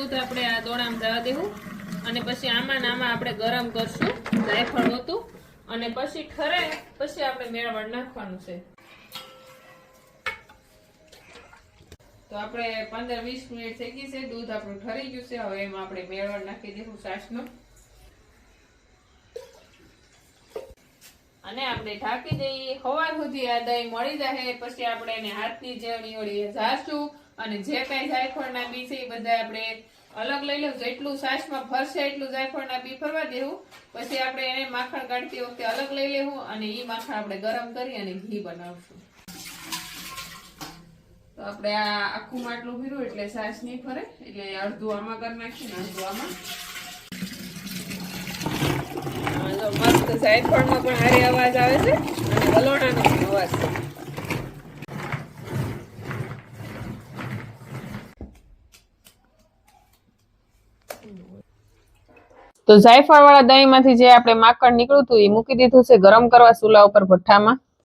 દૂધ આપણે આ દોણામાં જવા દેવું અને પછી આમાં ને આમાં આપણે ગરમ કરશું જાયફળ નહોતું અને પછી ઠરે પછી આપણે મેળવણ નાખવાનું છે. તો આપણે 15-20 મિનિટ થઈ ગઈ છે. દૂધ આપણું ઠરી ગયું છે. હવે એમાં આપણે મેળવણ નાખી દઈશું છાશનો અને આપણે ઢાંકી દઈએ. સવાર સુધી આ દહીં મળી જાય પછી આપણે એને હાથની જેવડી ઓળી ઝારશું અને જે કઈ જાયફળના બી છે એ બધા આપણે અલગ લઈ લઉં. જેટલું છાશમાં ફરશે એટલું જાયફળના બી ફરવા દેવું. પછી આપણે એને માખણ કાઢતી વખતે અલગ લઈ લેવું અને એ માખણ આપણે ગરમ કરી અને ઘી બનાવશું. તો આપણે આ આખું માટલું ભર્યું એટલે છાશ નહીં ફરે એટલે અડધું આમાં કરી નાખીને અડધું આમાં. મસ્ત જાયફળનો પણ હારે અવાજ આવે છે અને વલોણાનો પણ અવાજ છે. તો જાયફળ વાળા દહીં માંથી જે આપણે માખણ નીકળ્યું હતું એ મૂકી દીધું છે ગરમ કરવા ચૂલા ઉપર ભઠ્ઠામાં.